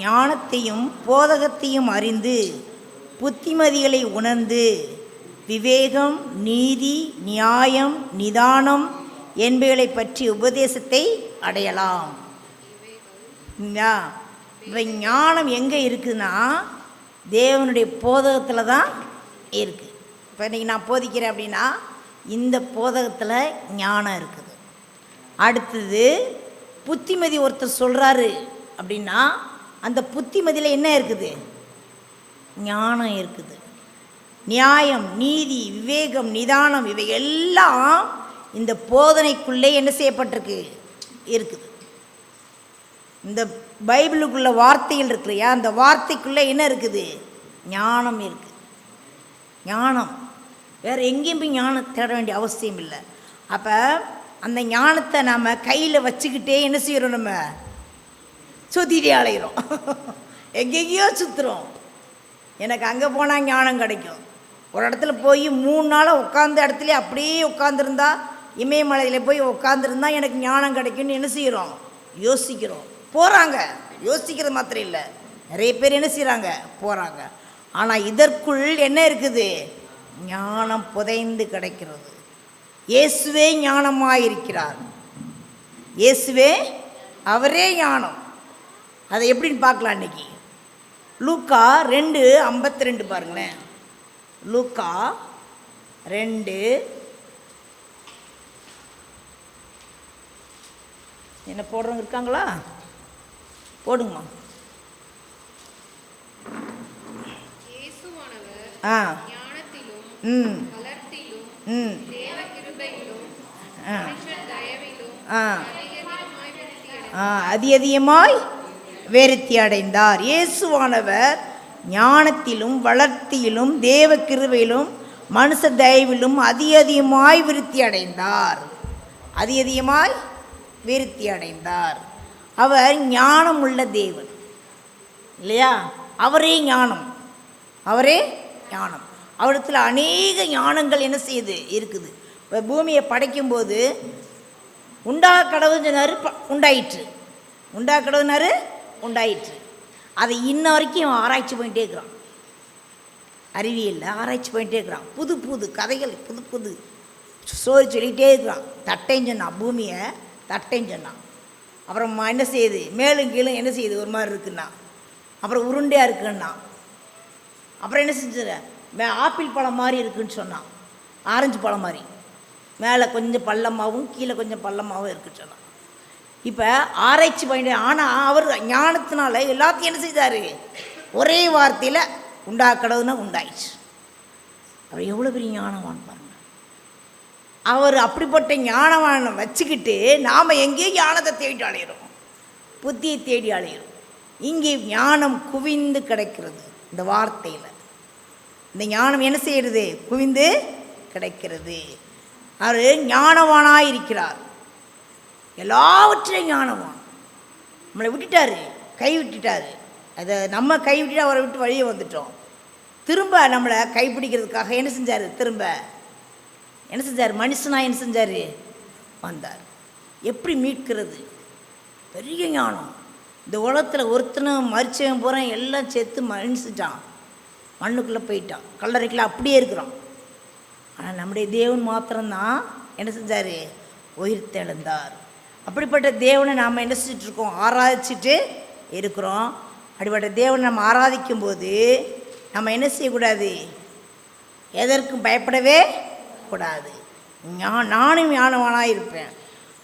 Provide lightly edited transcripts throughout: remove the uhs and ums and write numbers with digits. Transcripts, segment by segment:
ஞானத்தையும் போதகத்தையும் அறிந்து புத்திமதிகளை உணர்ந்து விவேகம், நீதி, நியாயம், நிதானம் என்பவைகளை பற்றி உபதேசத்தை அடையலாம். இப்போ ஞானம் எங்கே இருக்குதுன்னா தேவனுடைய போதகத்தில் தான் இருக்குது. இப்போ இன்றைக்கி நான் போதிக்கிறேன் அப்படின்னா இந்த போதகத்தில் ஞானம் இருக்குது. அடுத்தது புத்திமதி ஒருத்தர் சொல்கிறாரு அப்படின்னா அந்த புத்திமதியில் என்ன இருக்குது? ஞானம் இருக்குது. நியாயம், நீதி, விவேகம், நிதானம் இவை எல்லாம் இந்த போதனைக்குள்ளே என்ன செய்யப்பட்டிருக்கு? இருக்குது. இந்த பைபிளுக்குள்ள வார்த்தைகள் இருக்கு இல்லையா, அந்த வார்த்தைக்குள்ளே என்ன இருக்குது? ஞானம் இருக்குது. ஞானம் வேறு எங்கேயும் போய் ஞானம் தேட வேண்டிய அவசியம் இல்லை. அப்போ அந்த ஞானத்தை நம்ம கையில் வச்சுக்கிட்டே என்ன செய்கிறோம்? நம்ம சுற்றிட்டே அலைகிறோம், எங்கெங்கேயோ சுற்றுறோம். எனக்கு அங்கே போனால் ஞானம் கிடைக்கும். ஒரு இடத்துல போய் 3 நாளாக உட்காந்த இடத்துல அப்படியே உட்காந்துருந்தா, இமயமலையில் போய் உட்காந்துருந்தா எனக்கு ஞானம் கிடைக்கும்னு என்ன செய்கிறோம்? யோசிக்கிறோம். போகிறாங்க. யோசிக்கிறது மாத்திரம் இல்லை, நிறைய பேர் என்ன செய்கிறாங்க? போகிறாங்க. ஆனால் இதற்குள் என்ன இருக்குது? ஞானம் புதைந்து கிடைக்கிறது. இயேசுவே ஞானமாக இருக்கிறார். இயேசுவே அவரே ஞானம். அதை எப்படின்னு பார்க்கலாம். இன்றைக்கி லூக்கா 2:52 பாருங்களேன். லூக்கா 2 என்ன போடுறவங்க இருக்காங்களா? போடுங்கம்மா. அதிகமாய் விருத்தி அடைந்தார். இயேசுவானவர் ஞானத்திலும் வளர்த்தியிலும் தேவ கிருபையிலும் மனுஷ தயவிலும் அதிகமாய் விருத்தி அடைந்தார். அதிகமாய் விருத்தி அடைந்தார். அவர் ஞானம் உள்ள தேவன் இல்லையா? அவரே ஞானம். அவரே ஞானம். அவரிடத்தில் அநேக ஞானங்கள் என்ன செய்யுது? இருக்குது. இப்போ பூமியை படைக்கும்போது கடவுள்னாரு உண்டாயிற்று. கடவுள்னாரு உண்டாயிற்று. அதை இன்ன வரைக்கும் ஆராய்ச்சி பண்ணிகிட்டே இருக்கிறான். அறிவியலில் ஆராய்ச்சி பண்ணிகிட்டே இருக்கிறான். புது புது கதைகள், புது புது ஸ்டோரி சொல்லிகிட்டே இருக்கிறான். தட்டைன்னு சொன்னான், பூமியை தட்டைன்னு சொன்னான். அப்புறம் என்ன செய்யுது? மேலும் கீழும் என்ன செய்யுது? ஒரு மாதிரி இருக்குன்னா. அப்புறம் உருண்டையாக இருக்குன்னா. அப்புறம் என்ன செஞ்சது? ஆப்பிள் பழம் மாதிரி இருக்குன்னு சொன்னான். ஆரஞ்சு பழம் மாதிரி மேலே கொஞ்சம் பள்ளமாகவும் கீழே கொஞ்சம் பள்ளமாகவும் இருக்குன்னு சொன்னான். இப்போ ஆராய்ச்சி பண்ணி, ஆனால் அவர் ஞானத்தினால எல்லாத்தையும் என்ன செய்தார்? ஒரே வார்த்தையில் கடவுள்னா உண்டாயிடுச்சு. அவர் எவ்வளோ பெரிய ஞானவான் பாருங்க. அவர் அப்படிப்பட்ட ஞானவானை வச்சுக்கிட்டு நாம் எங்கேயோ ஞானத்தை தேடி அலைகிறோம், புத்தியை தேடி அலைகிறோம். இங்கே ஞானம் குவிந்து கிடைக்கிறது. இந்த வார்த்தையில் இந்த ஞானம் என்ன செய்கிறது? குவிந்து கிடைக்கிறது. அவர் ஞானவானாக இருக்கிறார். எல்லாவற்றையும் ஞானவான். நம்மளை விட்டுட்டார், கை விட்டுட்டார். அதை நம்ம கை விட்டுட்டு அவரை விட்டு வழியே வந்துட்டோம். திரும்ப நம்மளை கைப்பிடிக்கிறதுக்காக என்ன செஞ்சார்? திரும்ப என்ன செஞ்சார்? மனுஷனாக என்ன செஞ்சார்? வந்தார். எப்படி மீட்கிறது? பெரிய ஞானம். இந்த உலகத்தில் ஒருத்தனும் மரிச்சவன் போகிறான், எல்லாம் செத்து மனுஷிட்டான், மண்ணுக்குள்ளே போயிட்டான், கல்லறைக்குள்ளே அப்படியே இருக்கிறான். ஆனால் நம்முடைய தேவன் மாத்திரம்தான் என்ன செஞ்சார்? உயிர் தெழுந்தார். அப்படிப்பட்ட தேவனை நாம் என்ன செஞ்சிட்ருக்கோம்? ஆராதிச்சுட்டு இருக்கிறோம். அப்படிப்பட்ட தேவனை நம்ம ஆராதிக்கும்போது நம்ம என்ன செய்யக்கூடாது? எதற்கும் பயப்படவே கூடாது. நானும் ஞானவானாக இருப்பேன்.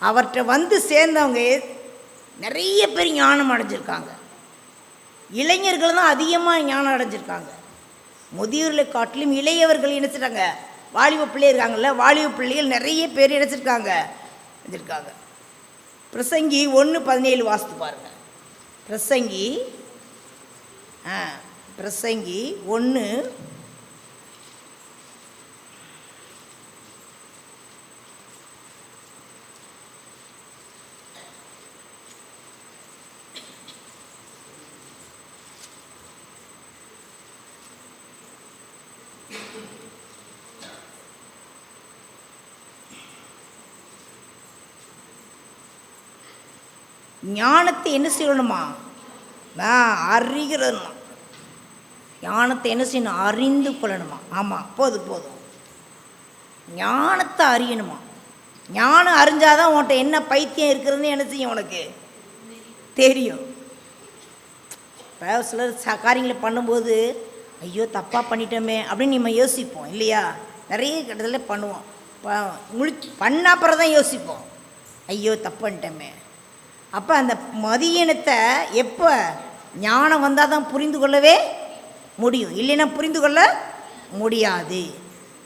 அவர்கிட்ட வந்து சேர்ந்தவங்க நிறைய பேர் ஞானம் அடைஞ்சிருக்காங்க. இளைஞர்கள் தான் அதிகமாக ஞானம் அடைஞ்சிருக்காங்க. முதியோர்களை காட்டிலும் இளையவர்கள் நினைச்சிட்டாங்க. வாலிப பிள்ளை இருக்காங்கல்ல, வாலிப பிள்ளைகள் நிறைய பேர் நினைச்சிருக்காங்க வந்திருக்காங்க. பிரசங்கி 1:17 வாசித்து பாருங்க. பிரசங்கி 1 ஞானத்தை என்ன செய்யணுமா? நான் அறிகிறதுமா ஞானத்தை என்ன செய்யணும்? அறிந்து கொள்ளணுமா. ஆமாம், போதும் ஞானத்தை அறியணுமா. ஞானம் அறிஞ்சாதான் உன்கிட்ட என்ன பைத்தியம் இருக்கிறதுன்னு என்ன செய்யும் உனக்கு தெரியும். இப்போ சிலர் காரியங்களை பண்ணும்போது ஐயோ தப்பாக பண்ணிட்டோமே அப்படின்னு நம்ம யோசிப்போம் இல்லையா? நிறைய கட்டத்தில் பண்ணுவோம். பண்ண அப்புறம் தான் யோசிப்போம் ஐயோ தப்பு பண்ணிட்டோமே. அப்போ அந்த மதியினத்தை எப்போ ஞானம் வந்தால் தான் புரிந்து கொள்ளவே முடியும், இல்லைன்னா புரிந்து கொள்ள முடியாது.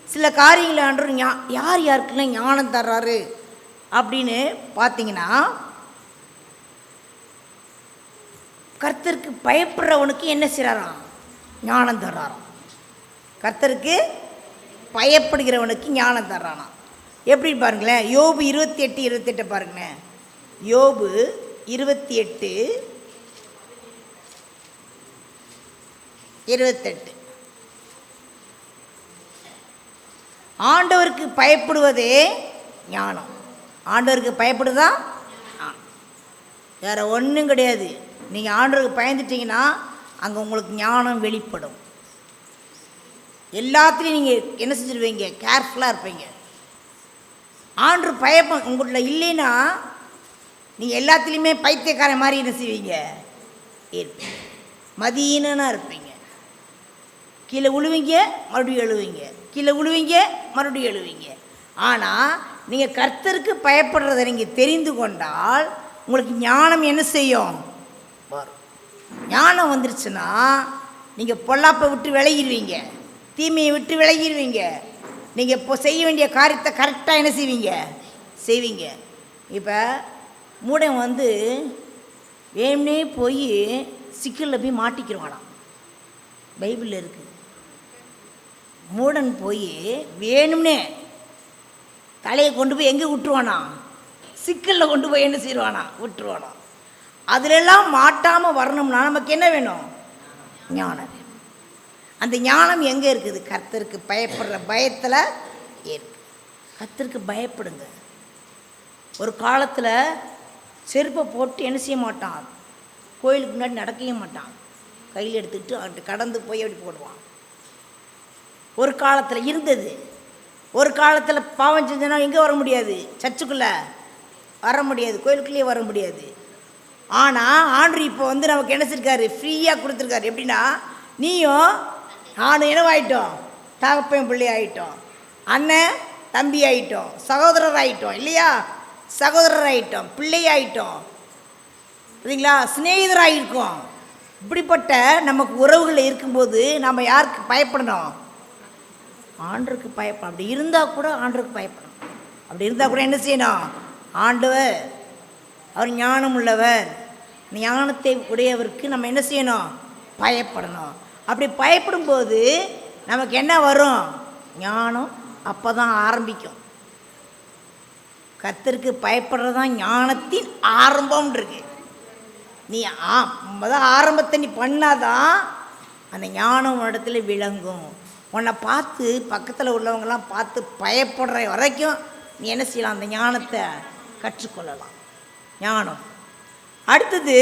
சில காரியங்களை ஆண்டு யார் யாருக்கெல்லாம் ஞானம் தர்றாரு அப்படின்னு பார்த்தீங்கன்னா, கர்த்தருக்கு பயப்படுறவனுக்கு என்ன செய்கிறாராம்? ஞானம் தர்றாராம். கர்த்தருக்கு பயப்படுகிறவனுக்கு ஞானம் தர்றானா. எப்படி பாருங்களேன், யோபு 28:28 பாருங்களேன். யோபு 28:28 ஆண்டவருக்கு பயப்படுவதே ஞானம். ஆண்டவருக்கு பயப்படுதா வேறு ஒன்றும் கிடையாது. நீங்கள் ஆண்டவருக்கு பயந்துட்டீங்கன்னா அங்கே உங்களுக்கு ஞானம் வெளிப்படும். எல்லாத்துலேயும் நீங்கள் என்ன செஞ்சுருவீங்க? கேர்ஃபுல்லாக இருப்பீங்க. ஆண்டவர் பயப்ப உங்கள்கிட்ட இல்லைன்னா நீங்கள் எல்லாத்துலேயுமே பைத்தியக்காரன் மாதிரி என்ன செய்வீங்க? இருப்பீங்க. மதியீனனாக இருப்பீங்க. கீழே விழுவீங்க, மறுபடியும் எழுவீங்க, கீழே விழுவீங்க, மறுபடியும் எழுவீங்க. ஆனால் நீங்கள் கர்த்தருக்கு பயப்படுறதை நீங்கள் தெரிந்து கொண்டால் உங்களுக்கு ஞானம் என்ன செய்யும்? வரும். ஞானம் வந்துருச்சுன்னா நீங்கள் பொல்லாப்பை விட்டு விலகிடுவீங்க, தீமையை விட்டு விலகிடுவீங்க. நீங்கள் இப்போ செய்ய வேண்டிய காரியத்தை கரெக்டாக என்ன செய்வீங்க. இப்போ மூடன் வேணும்னே போய் சிக்கலில் போய் மாட்டிக்கிறவானாம். பைபிளில் இருக்குது. மூடன் போய் வேணும்னே தலையை கொண்டு போய் எங்கே விட்டுருவானா? சிக்கலில் கொண்டு போய் என்ன செய்வானா? விட்டுருவானா. அதிலெல்லாம் மாட்டாமல் வரணும்னா நமக்கு என்ன வேணும்? ஞானம் வேணும். அந்த ஞானம் எங்கே இருக்குது? கர்த்தருக்கு பயப்படுற பயத்தில் இருக்கு. கர்த்தருக்கு பயப்படுங்க. ஒரு காலத்தில் செருப்பை போட்டு என்ன செய்ய மாட்டான்? கோயிலுக்கு முன்னாடி நடக்கவே மாட்டான். கையில் எடுத்துக்கிட்டு அவன்கிட்ட கடந்து போய் அப்படி போடுவான். ஒரு காலத்தில் இருந்தது. ஒரு காலத்தில் பாவம் செஞ்சனா எங்கே வர முடியாது? சர்ச்சுக்குள்ளே வர முடியாது, கோயிலுக்குள்ளேயே வர முடியாது. ஆனால் ஆண்டு இப்போ நமக்கு என்ன செஞ்சிருக்காரு? ஃப்ரீயாக கொடுத்துருக்காரு. எப்படின்னா, நீயும் நானும் என்னவாயிட்டோம்? தகப்பன் பிள்ளை ஆகிட்டோம், அண்ணன் தம்பி ஆகிட்டோம், சகோதரர் ஆகிட்டோம் இல்லையா? சகோதரர் ஆகிட்டோம், பிள்ளை ஆகிட்டோம், சரிங்களா? சிநேகிதராகிருக்கோம். இப்படிப்பட்ட நமக்கு உறவுகளில் இருக்கும்போது நம்ம யாருக்கு பயப்படணும்? ஆண்டவருக்கு பயப்படணும். அப்படி இருந்தால் கூட ஆண்டவருக்கு பயப்படணும். அப்படி இருந்தால் கூட என்ன செய்யணும்? ஆண்டவர் அவர் ஞானம் உள்ளவர், ஞானத்தை உடையவருக்கு நம்ம என்ன செய்யணும்? பயப்படணும். அப்படி பயப்படும்போது நமக்கு என்ன வரும்? ஞானம் அப்போ தான் ஆரம்பிக்கும். கர்த்தருக்கு பயப்படுறது தான் ஞானத்தின் ஆரம்பம் இருக்கு. நீ முதல் ஆரம்பத்தை நீ பண்ணாதான் அந்த ஞானம் இடத்துல விளங்கும். உன்னை பார்த்து பக்கத்தில் உள்ளவங்களாம் பார்த்து பயப்படுற வரைக்கும் நீ என்ன செய்யலாம்? அந்த ஞானத்தை கற்றுக்கொள்ளலாம். ஞானம். அடுத்தது,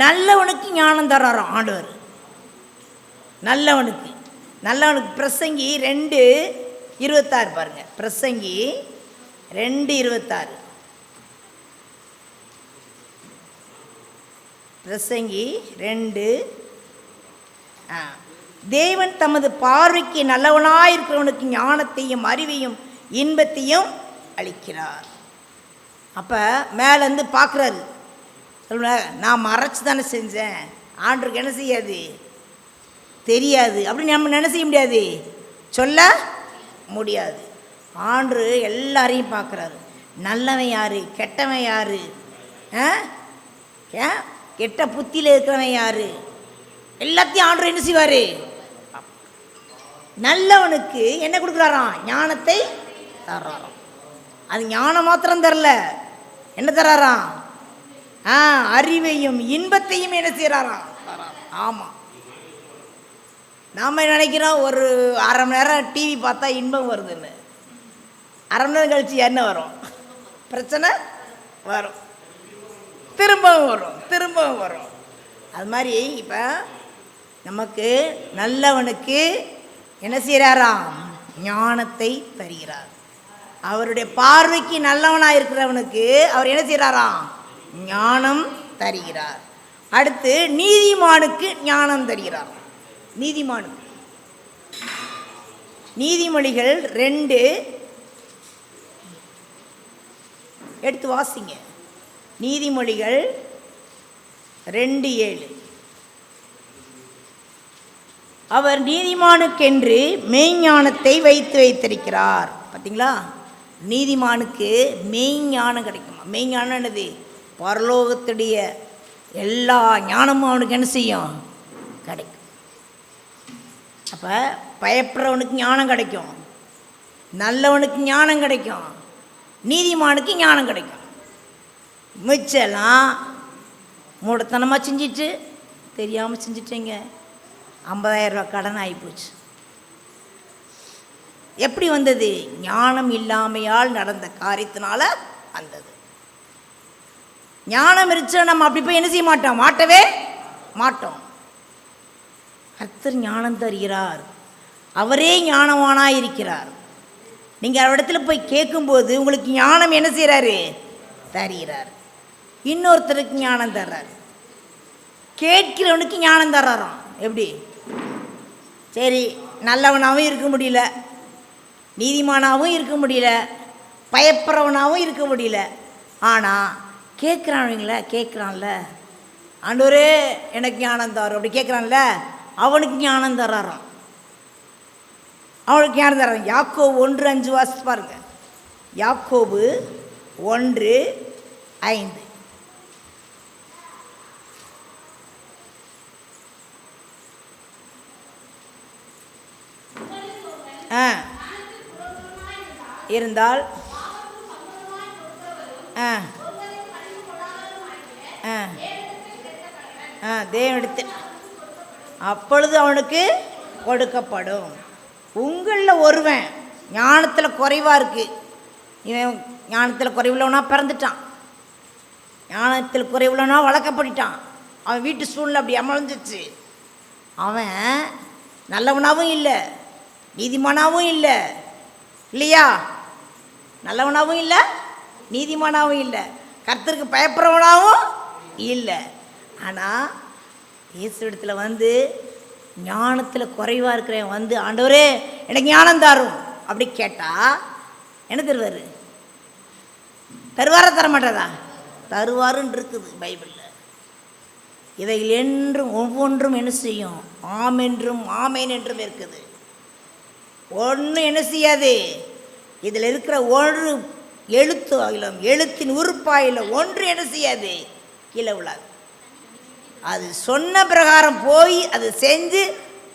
நல்லவனுக்கு ஞானம் தர்றாராம் ஆண்டவர். நல்லவனுக்கு பிரசங்கி 2:26 பாருங்க. பிரசங்கி 2:26. பிரசங்கி 2. தேவன் தமது பார்வைக்கு நல்லவனாயிருக்கிறவனுக்கு ஞானத்தையும் அறிவையும் இன்பத்தையும் அளிக்கிறார். அப்போ மேலேருந்து பார்க்குறாரு. சொல்ல, நான் மறைச்சி தானே செஞ்சேன், ஆண்டருக்கு என்ன செய்யாது? தெரியாது அப்படின்னு நம்ம என்ன செய்ய முடியாது? சொல்ல முடியாது. ஆண்டு எல்லாரையும் பார்க்குறாரு. நல்லவன் யார், கெட்டவன் யார், கெட்ட புத்தியில் இருக்கிறவன் யார், எல்லாத்தையும் ஆண்டு என்ன செய்வார்? நல்லவனுக்கு என்ன கொடுக்குறாராம்? ஞானத்தை தர்றாராம். அது ஞானம் மாத்திரம் தரல, என்ன தர்றாராம்? அறிவையும் இன்பத்தையும் என்ன செய்கிறாராம்? ஆமாம். நாம் நினைக்கிறோம் ஒரு அரை மணி நேரம் டிவி பார்த்தா இன்பம் வருதுன்னு. அரை மணி நேரம் கழிச்சு என்ன வரும்? பிரச்சனை வரும். திரும்பவும் வரும். அது மாதிரி இப்போ நமக்கு நல்லவனுக்கு என்ன செய்கிறாராம்? ஞானத்தை தருகிறார். அவருடைய பார்வைக்கு நல்லவனாக இருக்கிறவனுக்கு அவர் என்ன செய்கிறாராம்? ஞானம் தருகிறார். அடுத்து நீதிமானுக்கு ஞானம் தருகிறார். நீதிமானுக்கு நீதிமொழிகள் 2 எடுத்து வாசிங்க. நீதிமொழிகள் 2:7. அவர் நீதிமானுக்கென்று மெய்ஞானத்தை வைத்திருக்கிறார். பார்த்தீங்களா? நீதிமானுக்கு மெய்ஞானம் கிடைக்குமா? மெய்ஞானம் என்னது? பரலோகத்துடைய எல்லா ஞானமும் அவனுக்கு என்ன செய்யும்? கிடைக்கும். அப்போ பயப்படுறவனுக்கு ஞானம் கிடைக்கும், நல்லவனுக்கு ஞானம் கிடைக்கும், நீதிமானுக்கு ஞானம் கிடைக்கும். மிச்செல்லாம் மூடத்தனமாக செஞ்சிட்டு தெரியாமல் செஞ்சிட்டேங்க, 50,000 ரூபா கடன் ஆகிப்போச்சு. எப்படி வந்தது? ஞானம் இல்லாமையால் நடந்த காரியத்தினால வந்தது. ஞானம் இருந்துச்சா நம்ம அப்படி போய் என்ன செய்ய மாட்டோம்? மாட்டவே மாட்டோம். கர்த்தர் ஞானம் தருகிறார். அவரே ஞானவானாக இருக்கிறார். நீங்கள் அவரிடத்துல போய் கேட்கும்போது உங்களுக்கு ஞானம் என்ன செய்கிறாரு? தருகிறார். இன்னொருத்தருக்கு ஞானம் தர்றார். கேட்கிறவனுக்கு ஞானம் தர்றாராம். எப்படி? சரி, நல்லவனாகவும் இருக்க முடியல, நீதிமானாகவும் இருக்க முடியல, பயப்படுறவனாகவும் இருக்க முடியல. ஆனால் கேட்குறான்ல, ஆண்டவரே எனக்கு ஞானம் தரும் அப்படி கேட்குறான்ல, அவனுக்கு ஞானம் தர்றாராம். அவனுக்கு ஞானம் தர்றான். யாக்கோபு 1:5 வாசித்து பாருங்க. யாக்கோபு 1:5. இருந்தால் தேவனிடத்தில் அப்பொழுது அவனுக்கு கொடுக்கப்படும். உங்களில் ஒருவன் ஞானத்தில் குறைவாக இருக்குது. இவன் ஞானத்தில் குறைவுள்ளவனா பிறந்துட்டான், ஞானத்தில் குறைவுள்ளவனா வளர்க்கப்பட்டுட்டான். அவன் வீட்டு சூழ்நிலை அப்படி அமர்ந்துச்சு. அவன் நல்லவனாகவும் இல்லை, நீதிமானாகவும் இல்லை, இல்லையா? நல்லவனாகவும் இல்லை, நீதிமானாகவும் இல்லை, கர்த்தருக்கு பயப்படுறவனாகவும் இல்லை. ஆனால் இயேசுவிடத்தில் வந்து ஞானத்தில் குறைவாக இருக்கிறவன் வந்து ஆண்டவரே எனக்கு ஞானம் தரும் அப்படி கேட்டால் என்ன தருவார்? தருவாரா தர மாட்டாரா? தருவாருன்னு இருக்குது பைபிளில். இவைகள் என்றும் ஒவ்வொன்றும் என்ன செய்யும்? ஆம் என்றும் ஆமேன் என்றும் இருக்குது. ஒன்றும் என்ன செய்யாது. இதில் இருக்கிற ஒரு எழுத்து ஆகிலும் எழுத்தின் உறுப்பாயில ஒன்று என்ன செய்யாது? கீழே விழாது. அது சொன்ன பிரகாரம் போய் அது செஞ்சு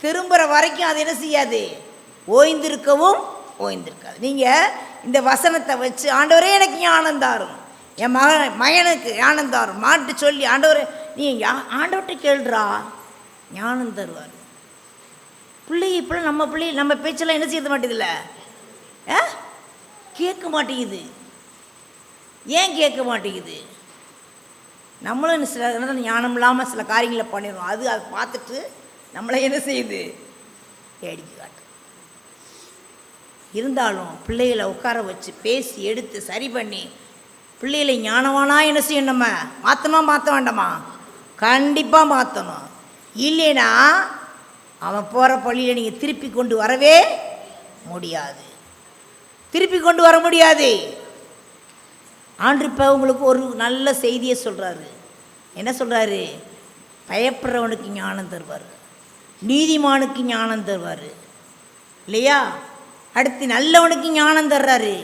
திரும்புகிற வரைக்கும் அது என்ன செய்யாது? ஓய்ந்திருக்கவும் ஓய்ந்திருக்காது. நீங்கள் இந்த வசனத்தை வச்சு ஆண்டவரே எனக்கு ஞானம் தாரும், என் மகனுக்கு ஞானம் தாரும் மாட்டு சொல்லி ஆண்டவரே நீ ஆண்டவர்கிட்ட கேள்றா, ஞானம் தருவார். இப்பெல்லாம் நம்ம பேச்செல்லாம் என்ன செய்ய மாட்டேதில்ல, கேட்க மாட்டேங்குது. ஏன் கேட்க மாட்டேங்குது? நம்மளும் சில ஞானம் இல்லாமல் சில காரியங்களை பண்ணிடுவோம். அதை பார்த்துட்டு நம்மளை என்ன செய்யுது? வேடிக்கை காட்டு. இருந்தாலும் பிள்ளைகளை உட்கார வச்சு பேசி எடுத்து சரி பண்ணி பிள்ளைகளை ஞானவானா என்ன செய்யணும்? நம்ம மாற்ற வேண்டாமா? கண்டிப்பாக மாற்றணும். இல்லைன்னா அவன் போகிற பள்ளியில் நீங்கள் திருப்பி கொண்டு வரவே முடியாது. ஆண்டு இப்போ உங்களுக்கு ஒரு நல்ல செய்தியை சொல்கிறாரு. என்ன சொல்கிறாரு? பயப்படுறவனுக்கு ஞானம் தருவார், நீதிமானுக்கு ஞானம் தருவார், இல்லையா? அடுத்து நல்லவனுக்கு ஞானம் தர்றாரு,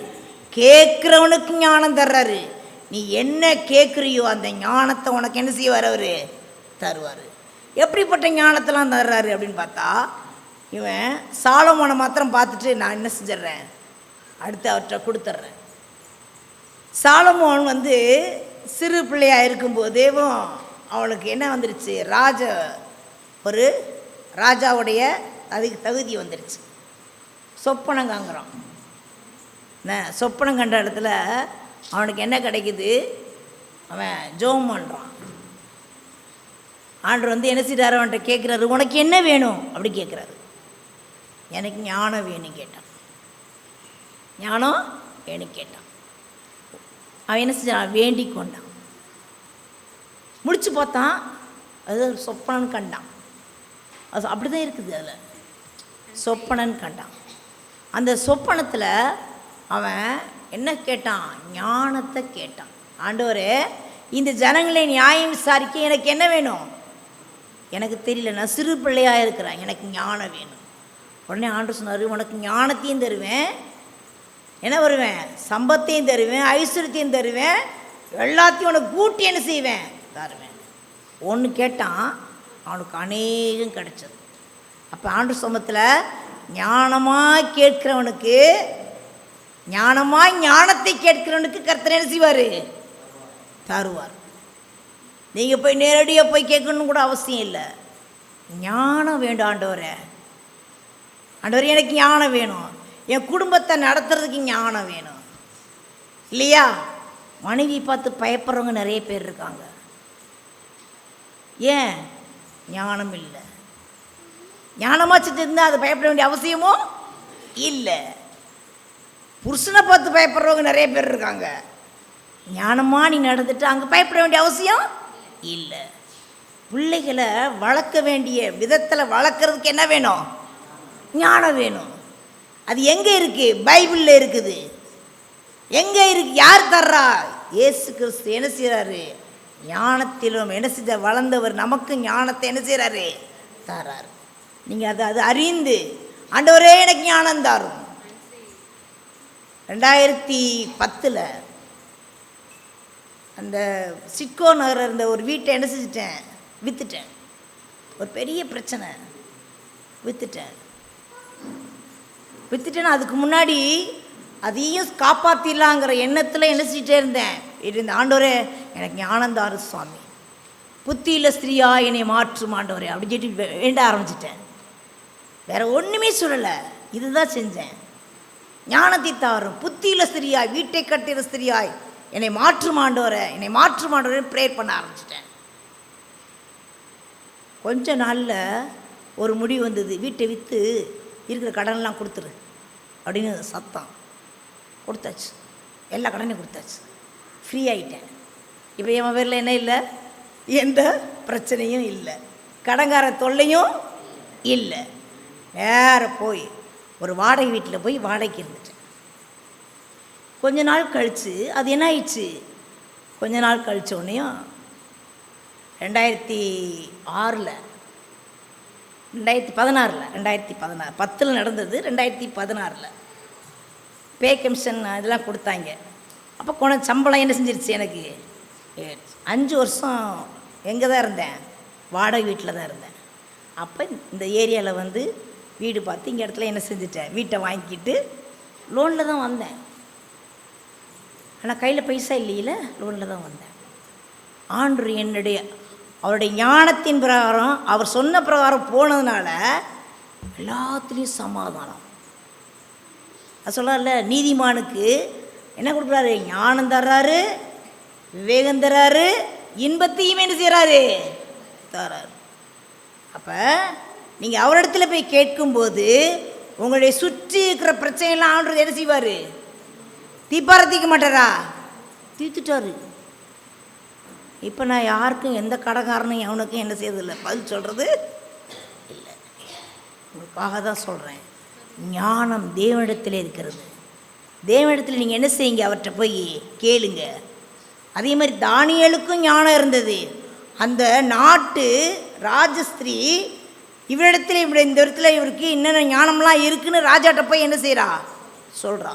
கேட்குறவனுக்கு ஞானம் தர்றாரு. நீ என்ன கேட்குறியோ அந்த ஞானத்தை உனக்கு என்ன செய்வார்? அவர் தருவார். எப்படிப்பட்ட ஞானத்தெல்லாம் தர்றாரு அப்படின்னு பார்த்தா, இவன் சாலமோனை மாத்திரம் பார்த்துட்டு நான் என்ன செஞ்சிட்றேன்? அடுத்து அவர்கிட்ட கொடுத்துட்றேன். சாலமோன் வந்து சிறு பிள்ளையாக இருக்கும்போதேவும் அவனுக்கு என்ன வந்துருச்சு? ஒரு ராஜாவுடைய தகுதி வந்துருச்சு. சொப்பனம் காங்குறான். சொப்பனம் கண்ட இடத்துல அவனுக்கு என்ன கிடைக்குது? அவன் ஜெபம் பண்ணுறான். ஆண்டவர் வந்து என்ன செய்கிறாரு, அவன்கிட்ட கேட்குறாரு, உனக்கு என்ன வேணும் அப்படி கேட்குறாரு. எனக்கு ஞானம் வேணும் கேட்டான். ஞானம் வேணும் கேட்டான். அவன் என்ன செஞ்சான், வேண்டிக் கொண்டான். முடிச்சு பார்த்தான், அது சொப்பனன்னு கண்டான். அது அப்படி தான் இருக்குது. அதில் சொப்பனன்னு கண்டான். அந்த சொப்பனத்தில் அவன் என்ன கேட்டான், ஞானத்தை கேட்டான். ஆண்டவரே, இந்த ஜனங்களை நியாயம் விசாரிக்க எனக்கு என்ன வேணும், எனக்கு தெரியல, நான் சிறு பிள்ளையாக இருக்கிறேன், எனக்கு ஞானம் வேணும். உடனே ஆண்டவர் சொன்னார், உனக்கு ஞானத்தையும் தருவேன், என்ன வருவேன், சம்பத்தையும் தருவேன், ஐஸ்வர்யத்தையும் தருவேன், எல்லாத்தையும் உனக்கு கூட்டி என்ன செய்வேன், தருவேன். ஒன்று கேட்டான், அவனுக்கு அநேகம் கிடைச்சது. அப்போ ஆண்டவர் சமூகத்தில் ஞானமாக கேட்கிறவனுக்கு, ஞானமாக ஞானத்தை கேட்கிறவனுக்கு கர்த்தர் என்ன செய்வார், தருவார். நீங்கள் போய் நேரடியாக போய் கேட்கணுன்னு கூட அவசியம் இல்லை. ஞானம் வேண்டும். ஆண்டவரே, ஆண்டவரே எனக்கு ஞானம் வேணும், என் குடும்பத்தை நடத்துறதுக்கு ஞானம் வேணும் இல்லையா. மனைவி பார்த்து பயப்படுறவங்க நிறைய பேர் இருக்காங்க. ஏன், ஞானம் இல்லை. ஞானமாக செஞ்சுருந்தால் அது பயப்பட வேண்டிய அவசியமோ இல்லை. புருஷனை பார்த்து பயப்படுறவங்க நிறைய பேர் இருக்காங்க. ஞானமாக நீ நடந்துட்டு அங்கே பயப்பட வேண்டிய அவசியம் இல்லை. பிள்ளைகளை வளர்க்க வேண்டிய விதத்தில் வளர்க்குறதுக்கு என்ன வேணும், ஞானம் வேணும். அது எங்கே இருக்குது, பைபிளில் இருக்குது. எங்கே இருக்கு, யார் தர்றா, இயேசு கிறிஸ்து என்ன செய்கிறாரு, ஞானத்திலும் என்ன செய்த வளர்ந்தவர் நமக்கு ஞானத்தை என்ன செய்கிறாரு, தர்றாரு. நீங்கள் அது அறிந்து ஆண்டவரே எனக்கு ஞானம் தாரும். 2010 அந்த சிட்கோ நகர் இருந்த ஒரு வீட்டை என்ன செஞ்சிட்டேன், விற்றுட்டேன். ஒரு பெரிய பிரச்சனை, விற்றுட்டேன்னா அதுக்கு முன்னாடி அதையும் காப்பாற்றிடலாங்கிற எண்ணத்தில் என்ன செஞ்சிட்டே இருந்தேன். ஆண்டவரே எனக்கு ஞானந்தாரு சுவாமி, புத்தியில் ஸ்திரீயா என்னை மாற்றும் ஆண்டவரே அப்படின்னு சொல்லிட்டு வேண்ட ஆரம்பிச்சிட்டேன். வேறு ஒன்றுமே சொல்லலை, இதுதான் செஞ்சேன். ஞானத்தை தாரும், புத்தியில் ஸ்திரீயாய், வீட்டை கட்டுகிற ஸ்திரீயாய் என்னை மாற்றும் ஆண்டவரே, என்னை மாற்றும் ஆண்டவரே ப்ரேயர் பண்ண ஆரம்பிச்சிட்டேன். கொஞ்ச நாளில் ஒரு முடிவு வந்தது, வீட்டை விற்று இருக்கிற கடனெல்லாம் கொடுத்துரு அப்படின்னு சத்தம். கொடுத்தாச்சு, எல்லா கடனையும் கொடுத்தாச்சு, ஃப்ரீ ஆகிட்டேன். இப்போ என் பேரில் என்ன இல்லை, எந்த பிரச்சனையும் இல்லை, கடங்கார தொல்லையும் இல்லை. வேற போய் ஒரு வாடகை வீட்டில் போய் வாடகைக்கு இருந்துட்டேன். கொஞ்ச நாள் கழித்து அது என்ன ஆயிடுச்சு, கொஞ்ச நாள் கழிச்ச உடனேயும் 2016 10 நடந்தது. 2016 பே கமிஷன் இதெல்லாம் கொடுத்தாங்க. அப்போ சம்பளம் என்ன செஞ்சிருச்சு எனக்கு, 5 வருஷம் எங்கே தான் இருந்தேன், வாடகை வீட்டில் தான் இருந்தேன். அப்போ இந்த ஏரியாவில் வந்து வீடு பார்த்து இங்கே இடத்துல என்ன செஞ்சுட்டேன், வீட்டை வாங்கிக்கிட்டு லோனில் தான் வந்தேன். ஆனால் கையில் பைசா இல்லையில, லோனில் தான் வந்தேன். ஆண்டவர் அவருடைய ஞானத்தின் பிரகாரம், அவர் சொன்ன பிரகாரம் போனதுனால எல்லாத்துலேயும் சமாதானம். அது சொல்கிறார்ல, நீதிமானுக்கு என்ன கொடுக்குறாரு, ஞானம் தர்றாரு, விவேகம் தர்றாரு, இன்பத்தையும் என்ன செய்கிறாரு, தர்றாரு. அப்போ நீங்கள் அவரிடத்துல போய் கேட்கும்போது உங்களுடைய சுற்றி இருக்கிற பிரச்சனைலாம் ஆண்டவர் என்ன செய்வார், தீர்க்க மாட்டாரா, தீர்த்துட்டாரு. இப்போ நான் யாருக்கும் எந்த கடைக்காரனும் எவனுக்கும் என்ன செய்யறதில்லை, பதில் சொல்கிறது இல்லை. உங்களுக்காக தான் சொல்கிறேன். ஞானம் தேவனிடத்தில் இருக்கிறது. தேவனிடத்தில் நீங்கள் என்ன செய்யுங்க, அவர்கிட்ட போய் கேளுங்க. அதே மாதிரி தானியேலுக்கும் ஞானம் இருந்தது. அந்த நாட்டு ராஜஸ்திரீ இவரிடத்துல இந்த இடத்துல இவருக்கு என்னென்ன ஞானம்லாம் இருக்குதுன்னு ராஜாட்ட போய் என்ன செய்கிறா, சொல்கிறா.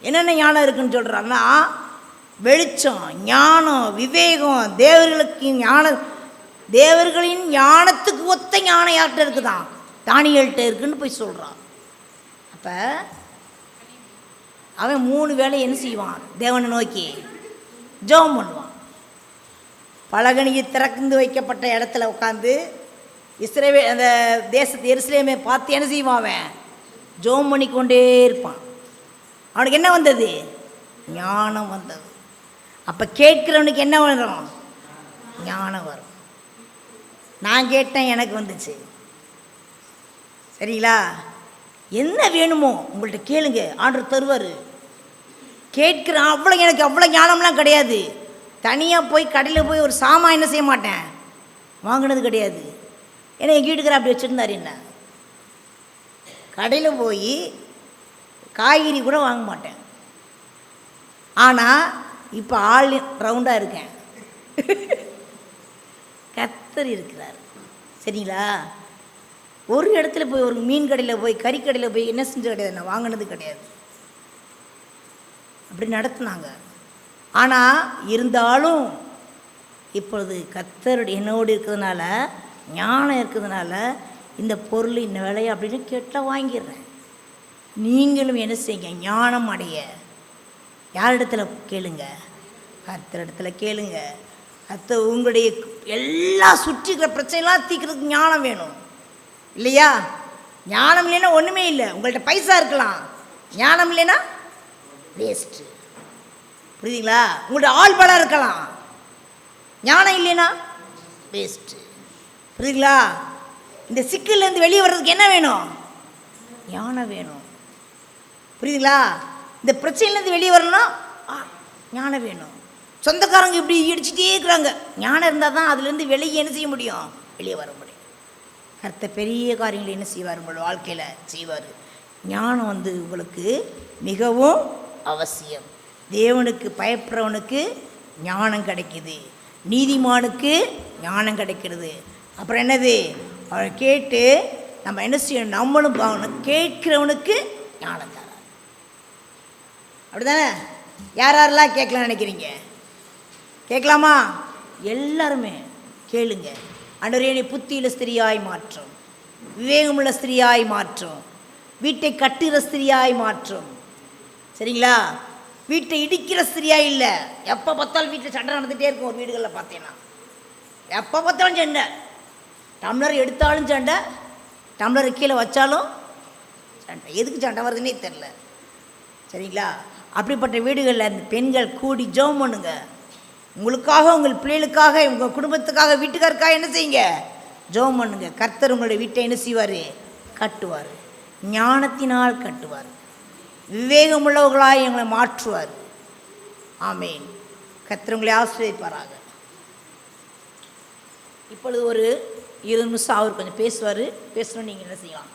என்னென்ன ஞானம் இருக்குதுன்னு சொல்கிறான்னா, வெளிச்சம், ஞானம், விவேகம், தேவர்களுக்கு ஞானம், தேவர்களின் ஞானத்துக்கு ஒத்த ஞானம் யார்கிட்ட இருக்குதான், தானியேல்கிட்ட இருக்குன்னு போய் சொல்கிறான். அப்போ அவன் 3 வேளை என்ன செய்வான், தேவனை நோக்கி ஜெபம் பண்ணுவான். பலகணியை திறந்து வைக்கப்பட்ட இடத்துல உட்காந்து அந்த தேசத்து எருசலேமை பார்த்து என்ன செய்வான், அவன் ஜெபம் பண்ணிக்கொண்டே இருப்பான். அவனுக்கு என்ன வந்தது, ஞானம் வந்தது. அப்போ கேட்குறவனுக்கு என்ன வரும்? ஞானம் வரும். நான் கேட்டேன், எனக்கு வந்துச்சு. சரிங்களா? என்ன வேணுமோ உங்கள்கிட்ட கேளுங்க, ஆண்டவர் தருவார். கேட்குறேன், அவ்வளோ எனக்கு அவ்வளோ ஞானம்லாம் கிடையாது. தனியாக போய் கடையில் போய் ஒரு சாமான் என்ன செய்ய மாட்டேன், வாங்கினது கிடையாது. ஏன்னா எங்கள் வீட்டுக்கார அப்படி வச்சுருந்தார். என்ன கடையில் போய் காய்கறி கூட வாங்க மாட்டேன். ஆனால் இப்போ ஆள் ரவுண்டாக இருக்கேன். கர்த்தர் இருக்கிறார். சரிங்களா? ஒரு இடத்துல போய் ஒரு மீன் கடையில் போய் கறிக்கடையில் போய் என்ன செஞ்சது கிடையாது, நான் வாங்கினது கிடையாது. அப்படி நடத்துனாங்க. ஆனால் இருந்தாலும் இப்பொழுது கர்த்தர் என்னோடு இருக்கிறதுனால, ஞானம் இருக்கிறதுனால இந்த பொருள் இந்த விலையை அப்படின்னு கேட்டால் வாங்கிடுறேன். நீங்களும் என்ன செய்யுங்க, ஞானம் அடைய யாரிடத்துல கேளுங்க? கர்த்தரிடத்துல கேளுங்க. கர்த்தர் உங்களுடைய எல்லா சுற்றிக்கிற பிரச்சனைலாம் தீர்க்கிறதுக்கு ஞானம் வேணும் இல்லையா? ஞானம் இல்லைன்னா ஒன்றுமே இல்லை. உங்கள்கிட்ட பைசா இருக்கலாம், ஞானம் இல்லைன்னா வேஸ்ட்டு. புரியுதுங்களா? உங்கள்கிட்ட ஆள் பலம் இருக்கலாம், ஞானம் இல்லைன்னா வேஸ்ட்டு. புரியுதுங்களா? இந்த சிக்கல்லேருந்து வெளியே வர்றதுக்கு என்ன வேணும்? ஞானம் வேணும். புரியுதுங்களா? இந்த பிரச்சனையிலேருந்து வெளியே வரணும்னா ஞானம் வேணும். சொந்தக்காரங்க இப்படி இடிச்சுட்டே இருக்கிறாங்க, ஞானம் இருந்தால் தான் அதுலேருந்து வெளியே என்ன செய்ய முடியும், வெளியே வர முடியும். கர்த்தர் பெரிய காரியங்களை என்ன செய்வார், உங்களோட வாழ்க்கையில் செய்வார். ஞானம் உங்களுக்கு மிகவும் அவசியம். தேவனுக்கு பயப்படுறவனுக்கு ஞானம் கிடைக்கிது, நீதிமானுக்கு ஞானம் கிடைக்கிறது. அப்புறம் என்னது, அவரை கேட்டு நம்ம என்ன செய்யணும், நம்மளும் கேட்கிறவனுக்கு ஞானம் தரார். அப்படி தானே? யார் யாரெல்லாம் கேட்கலான்னு நினைக்கிறீங்க? கேட்கலாமா? எல்லாருமே கேளுங்க. ஆண்டவரே, என்னை புத்தியுள்ள ஸ்திரியாய் மாற்றும், விவேகமுள்ள ஸ்திரியாய் மாற்றும், வீட்டை கட்டுகிற ஸ்திரியாய் மாற்றும். சரிங்களா? வீட்டை இடிக்கிற ஸ்திரியாய் இல்லை. எப்போ பார்த்தாலும் வீட்டில் சண்டை நடந்துகிட்டே இருக்கும். ஒரு வீடுகளில் பார்த்தீங்கன்னா எப்போ பார்த்தாலும் சண்டை. டம்ளர் எடுத்தாலும் சண்டை, டம்ளர் கீழே வச்சாலும் சண்டை. எதுக்கு சண்டை வருதுன்னே தெரில. சரிங்களா? அப்படிப்பட்ட வீடுகளில் அந்த பெண்கள் கூடி ஜெபம் பண்ணுங்க. உங்களுக்காக, உங்கள் பிள்ளைகளுக்காக, உங்கள் குடும்பத்துக்காக, வீட்டுக்காருக்காக என்ன செய்யுங்க, ஜெபம் பண்ணுங்க. கர்த்தர் உங்களுடைய வீட்டை என்ன செய்வார், கட்டுவார். ஞானத்தினால் கட்டுவார். விவேகமுள்ளவர்களாய் எங்களை மாற்றுவார். ஆமேன். கர்த்தர் உங்களை ஆசீர்வதிப்பாராக. இப்பொழுது ஒரு 20 நிமிஷம் அவர் கொஞ்சம் பேசுவார். பேசணும், நீங்கள் என்ன செய்யலாம்?